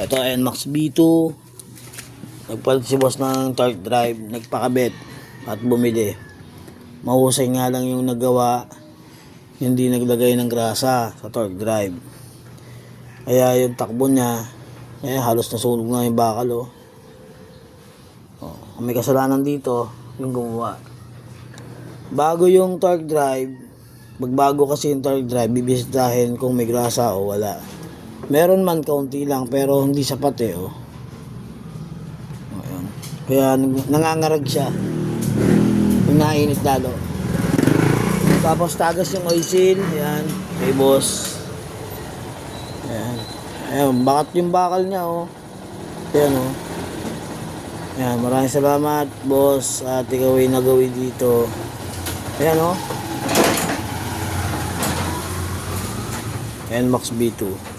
Ito NMAX B2. Nagpalit si boss ng torque drive, nagpakabit at bumili. Mahusay nga lang yung nagawa, hindi naglagay ng grasa sa torque drive. Kaya yung takbo niya, halos nasunog nga yung bakal may kasalanan dito yung gumawa. Bago yung torque drive, magbago kasi yung torque drive, bibisitahin kung may grasa o wala. Meron man kaunti lang pero hindi sapat Ayan. Kaya nangangarag siya, nainit lalo. Tapos tagas yung oil seal, ayan, kay boss. Ayan, bakat yung bakal niya Ayan Ayan, maraming salamat boss at ikaw ay nagawi dito. Ayan NMAX B2.